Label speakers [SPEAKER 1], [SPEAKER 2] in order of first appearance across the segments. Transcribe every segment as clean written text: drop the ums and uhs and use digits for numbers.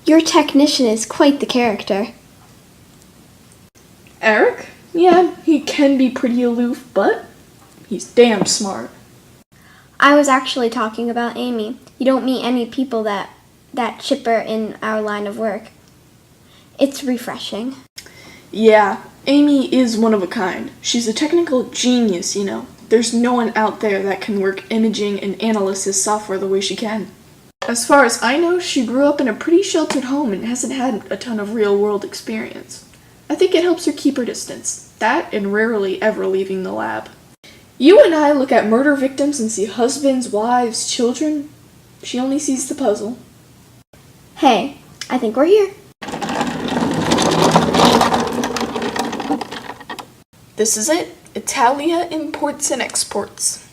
[SPEAKER 1] Your technician is quite the character.
[SPEAKER 2] Eric? Yeah, he can be pretty aloof, but he's damn smart.
[SPEAKER 1] I was actually talking about Amy. You don't meet any people that chipper in our line of work. It's refreshing.
[SPEAKER 2] Yeah, Amy is one of a kind. She's a technical genius, you know. There's no one out there that can work imaging and analysis software the way she can. As far as I know, she grew up in a pretty sheltered home and hasn't had a ton of real-world experience. I think it helps her keep her distance. That and rarely ever leaving the lab. You and I look at murder victims and see husbands, wives, children. She only sees the puzzle.
[SPEAKER 1] Hey, I think we're here.
[SPEAKER 2] This is it. Italia Imports and Exports.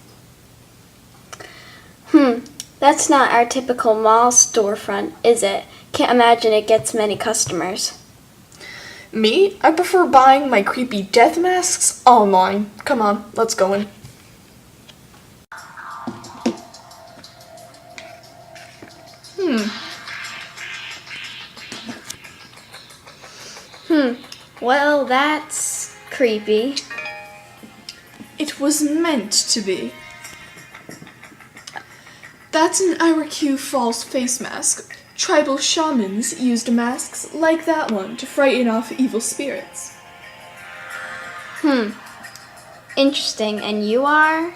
[SPEAKER 1] That's not our typical mall storefront, is it? Can't imagine it gets many customers.
[SPEAKER 2] Me? I prefer buying my creepy death masks online. Come on, let's go in.
[SPEAKER 1] Well, that's creepy.
[SPEAKER 2] It was meant to be. That's an Iraque false face mask. Tribal shamans used masks like that one to frighten off evil spirits.
[SPEAKER 1] Interesting. And you are?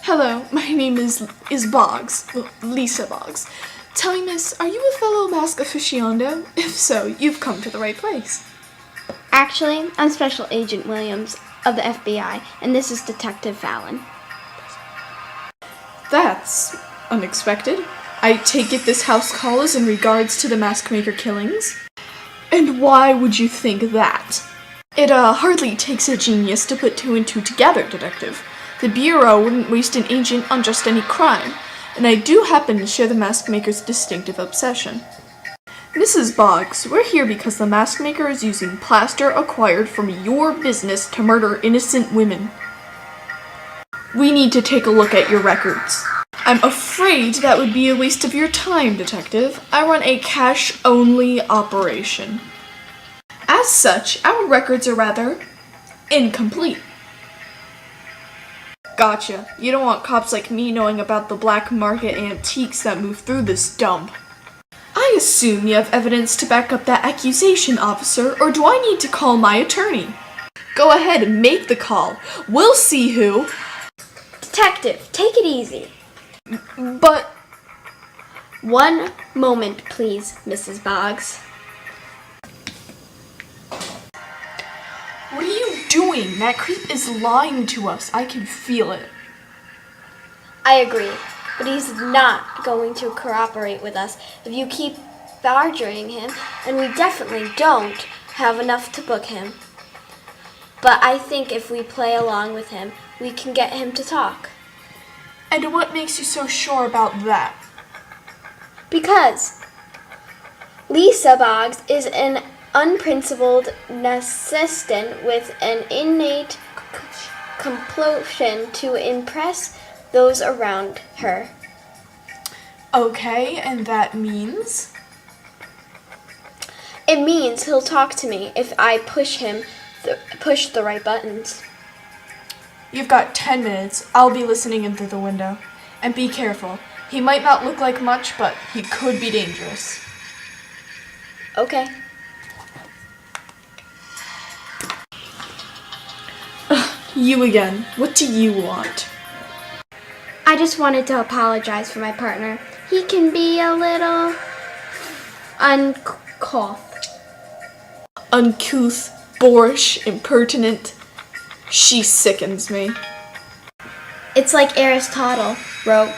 [SPEAKER 2] Hello, my name is Boggs. Well, Lisa Boggs. Tell me, miss, are you a fellow mask aficionado? If so, you've come to the right place.
[SPEAKER 1] Actually, I'm Special Agent Williams of the FBI, and this is Detective Fallon.
[SPEAKER 2] That's unexpected. I take it this house call is in regards to the mask maker killings? And why would you think that? It hardly takes a genius to put two and two together, Detective. The Bureau wouldn't waste an agent on just any crime, and I do happen to share the mask maker's distinctive obsession. Mrs. Boggs, we're here because the mask maker is using plaster acquired from your business to murder innocent women. We need to take a look at your records. I'm afraid that would be a waste of your time, Detective. I run a cash-only operation. As such, our records are rather incomplete. Gotcha. You don't want cops like me knowing about the black market antiques that move through this dump. I assume you have evidence to back up that accusation, officer, or do I need to call my attorney? Go ahead and make the call. We'll see who.
[SPEAKER 1] Detective, take it easy.
[SPEAKER 2] But...
[SPEAKER 1] One moment, please, Mrs. Boggs.
[SPEAKER 2] What are you doing? That creep is lying to us. I can feel it.
[SPEAKER 1] I agree, but he's not going to cooperate with us if you keep badgering him, and we definitely don't have enough to book him. But I think if we play along with him, we can get him to talk.
[SPEAKER 2] And what makes you so sure about that?
[SPEAKER 1] Because Lisa Boggs is an unprincipled narcissist with an innate compulsion to impress those around her.
[SPEAKER 2] Okay, and that means?
[SPEAKER 1] It means he'll talk to me if I push the right buttons.
[SPEAKER 2] You've got 10 minutes. I'll be listening in through the window. And be careful. He might not look like much, but he could be dangerous.
[SPEAKER 1] Okay.
[SPEAKER 2] You again. What do you want?
[SPEAKER 1] I just wanted to apologize for my partner. He can be a little uncouth.
[SPEAKER 2] Uncouth, boorish, impertinent. She sickens me.
[SPEAKER 1] It's like Aristotle wrote,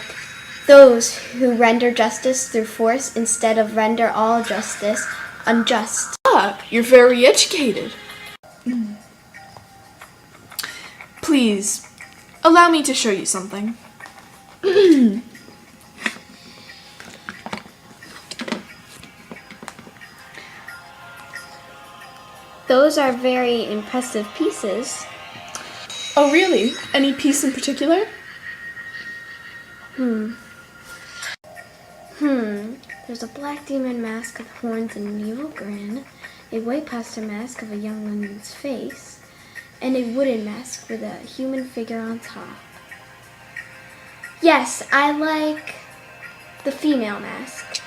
[SPEAKER 1] those who render justice through force instead of render all justice unjust.
[SPEAKER 2] Ah, you're very educated. Please, allow me to show you something.
[SPEAKER 1] Those are very impressive pieces.
[SPEAKER 2] Oh, really? Any piece in particular?
[SPEAKER 1] There's a black demon mask with horns and an evil grin, a white plaster mask of a young woman's face, and a wooden mask with a human figure on top. Yes, I like the female mask.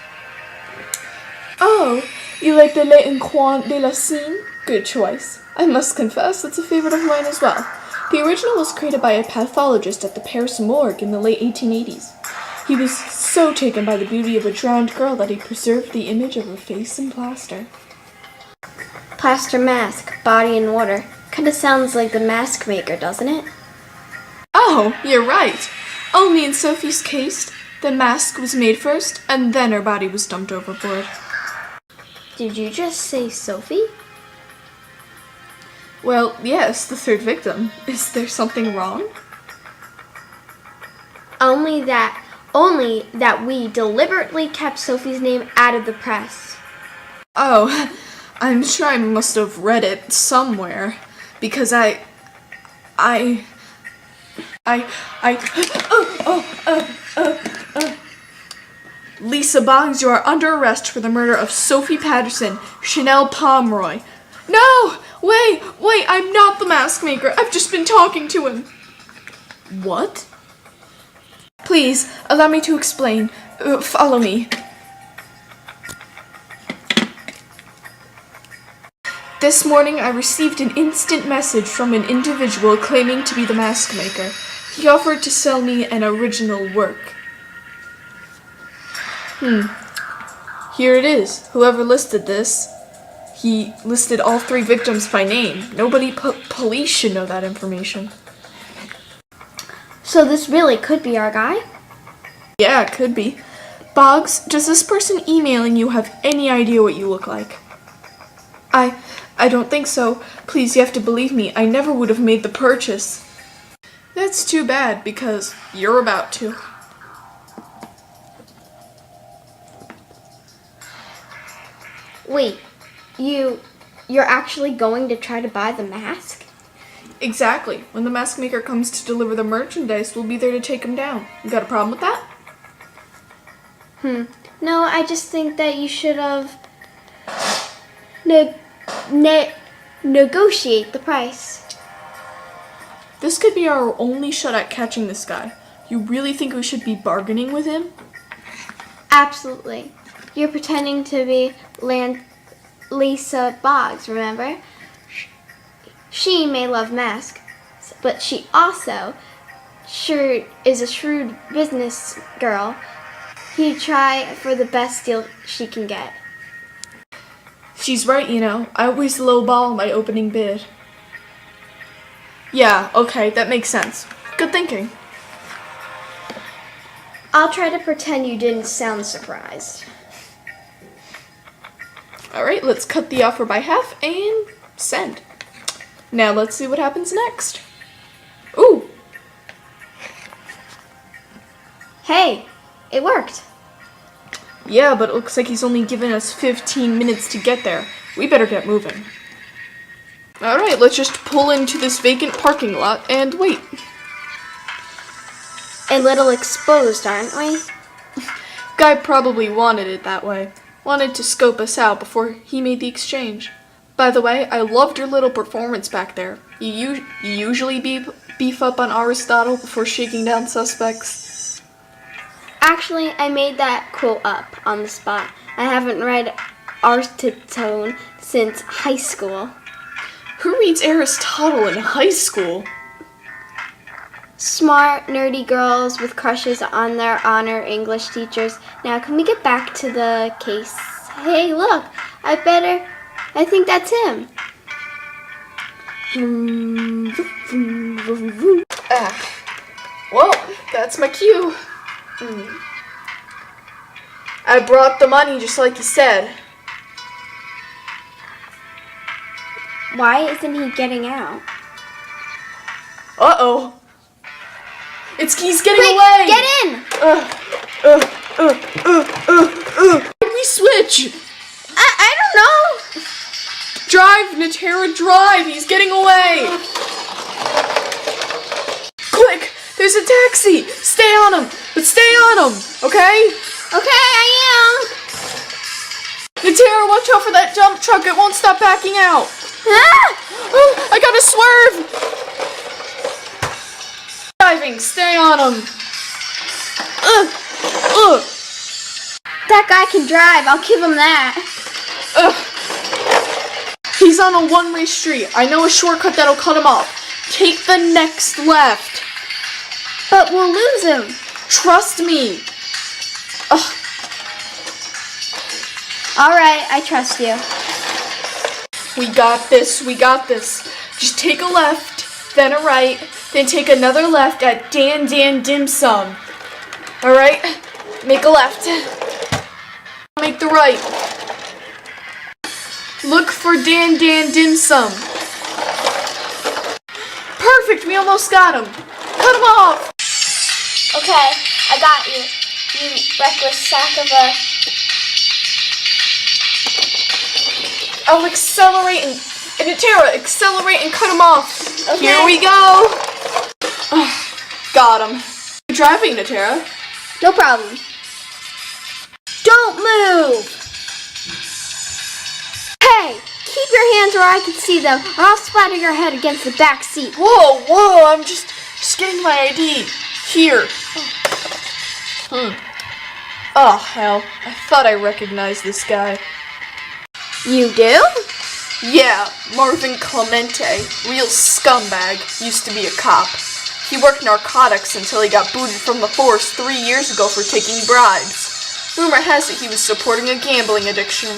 [SPEAKER 2] Oh, you like the Le Encoin de la Scene? Good choice. I must confess, it's a favorite of mine as well. The original was created by a pathologist at the Paris morgue in the late 1880s. He was so taken by the beauty of a drowned girl that he preserved the image of her face in plaster.
[SPEAKER 1] Plaster mask, body in water. Kinda sounds like the mask maker, doesn't it?
[SPEAKER 2] Oh, you're right. Only in Sophie's case, the mask was made first, and then her body was dumped overboard.
[SPEAKER 1] Did you just say Sophie?
[SPEAKER 2] Well, yes, the third victim. Is there something wrong?
[SPEAKER 1] Only that we deliberately kept Sophie's name out of the press.
[SPEAKER 2] Oh, I'm sure I must have read it somewhere, because Lisa Boggs, you are under arrest for the murder of Sophie Patterson, Chanel Pomeroy. No! Wait, I'm not the mask maker. I've just been talking to him. What? Please, allow me to explain. Follow me. This morning, I received an instant message from an individual claiming to be the mask maker. He offered to sell me an original work. Here it is. Whoever listed this, he listed all 3 victims by name. Nobody police should know that information.
[SPEAKER 1] So this really could be our guy?
[SPEAKER 2] Yeah, it could be. Boggs, does this person emailing you have any idea what you look like? I don't think so. Please, you have to believe me. I never would have made the purchase. That's too bad, because you're about to.
[SPEAKER 1] Wait, you're actually going to try to buy the mask?
[SPEAKER 2] Exactly. When the mask maker comes to deliver the merchandise, we'll be there to take him down. You got a problem with that?
[SPEAKER 1] No, I just think that you should have negotiate the price.
[SPEAKER 2] This could be our only shot at catching this guy. You really think we should be bargaining with him?
[SPEAKER 1] Absolutely. You're pretending to be Lisa Boggs, remember? She may love masks, but she also sure is a shrewd business girl. He'd try for the best deal she can get.
[SPEAKER 2] She's right, you know. I always lowball my opening bid. Yeah, okay, that makes sense. Good thinking.
[SPEAKER 1] I'll try to pretend you didn't sound surprised.
[SPEAKER 2] Alright, let's cut the offer by half and send. Now let's see what happens next. Ooh!
[SPEAKER 1] Hey, it worked.
[SPEAKER 2] Yeah, but it looks like he's only given us 15 minutes to get there. We better get moving. Alright, let's just pull into this vacant parking lot and wait.
[SPEAKER 1] A little exposed, aren't we?
[SPEAKER 2] Guy probably wanted it that way. Wanted to scope us out before he made the exchange. By the way, I loved your little performance back there. You usually beef up on Aristotle before shaking down suspects?
[SPEAKER 1] Actually, I made that quote up on the spot. I haven't read Aristotle since high school.
[SPEAKER 2] Who reads Aristotle in high school?
[SPEAKER 1] Smart, nerdy girls with crushes on their honor English teachers. Now, can we get back to the case? Hey, look, I think that's him.
[SPEAKER 2] Well, that's my cue. I brought the money just like you said.
[SPEAKER 1] Why isn't he getting out?
[SPEAKER 2] Uh-oh. He's getting
[SPEAKER 1] Quick,
[SPEAKER 2] away!
[SPEAKER 1] get in!
[SPEAKER 2] We switch!
[SPEAKER 1] I don't know!
[SPEAKER 2] Drive, Natara, drive! He's getting away! Quick! There's a taxi! Stay on him! But stay on him! Okay?
[SPEAKER 1] Okay, I am!
[SPEAKER 2] Natara, watch out for that dump truck. It won't stop backing out.
[SPEAKER 1] Ah!
[SPEAKER 2] Oh, I gotta swerve. Driving, stay on him.
[SPEAKER 1] That guy can drive. I'll give him that.
[SPEAKER 2] He's on a one-way street. I know a shortcut that'll cut him off. Take the next left.
[SPEAKER 1] But we'll lose him.
[SPEAKER 2] Trust me.
[SPEAKER 1] All right, I trust you.
[SPEAKER 2] We got this. We got this. Just take a left, then a right, then take another left at Dan Dim Sum. All right? Make a left. Make the right. Look for Dan Dim Sum. Perfect. We almost got him. Cut him off.
[SPEAKER 1] Okay, I got you. You reckless sack of a...
[SPEAKER 2] I'll accelerate and Natara, accelerate and cut him off.
[SPEAKER 1] Okay.
[SPEAKER 2] Here we go. Got him. You driving, Natara?
[SPEAKER 1] No problem. Don't move! Hey, keep your hands where I can see them, or I'll splatter your head against the back seat.
[SPEAKER 2] Whoa, I'm just getting my ID. Here. Oh, hell. I thought I recognized this guy.
[SPEAKER 1] You do?
[SPEAKER 2] Yeah, Marvin Clemente, real scumbag, used to be a cop. He worked narcotics until he got booted from the force 3 years ago for taking bribes. Rumor has it he was supporting a gambling addiction.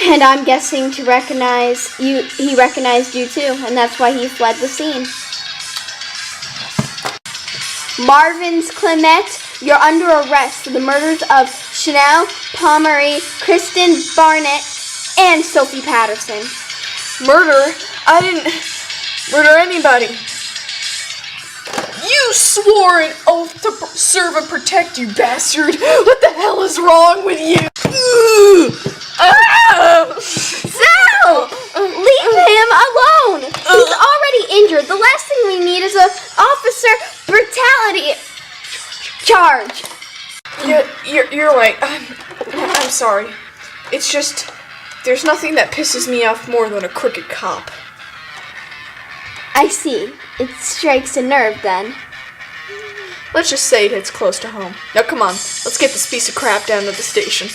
[SPEAKER 1] And I'm guessing he recognized you too, and that's why he fled the scene. Marvin's Clement, you're under arrest for the murders of Chanel Pomeroy, Kristen Barnett, and Sophie Patterson.
[SPEAKER 2] Murder? I didn't murder anybody. You swore an oath to serve and protect, you bastard. What the hell is wrong with you?
[SPEAKER 1] Sal! Leave him alone! He's already injured. The last thing we need is an officer brutality charge.
[SPEAKER 2] You're right. I'm sorry. It's just, there's nothing that pisses me off more than a crooked cop.
[SPEAKER 1] I see. It strikes a nerve then.
[SPEAKER 2] Let's just say it hits close to home. Now come on, let's get this piece of crap down to the station.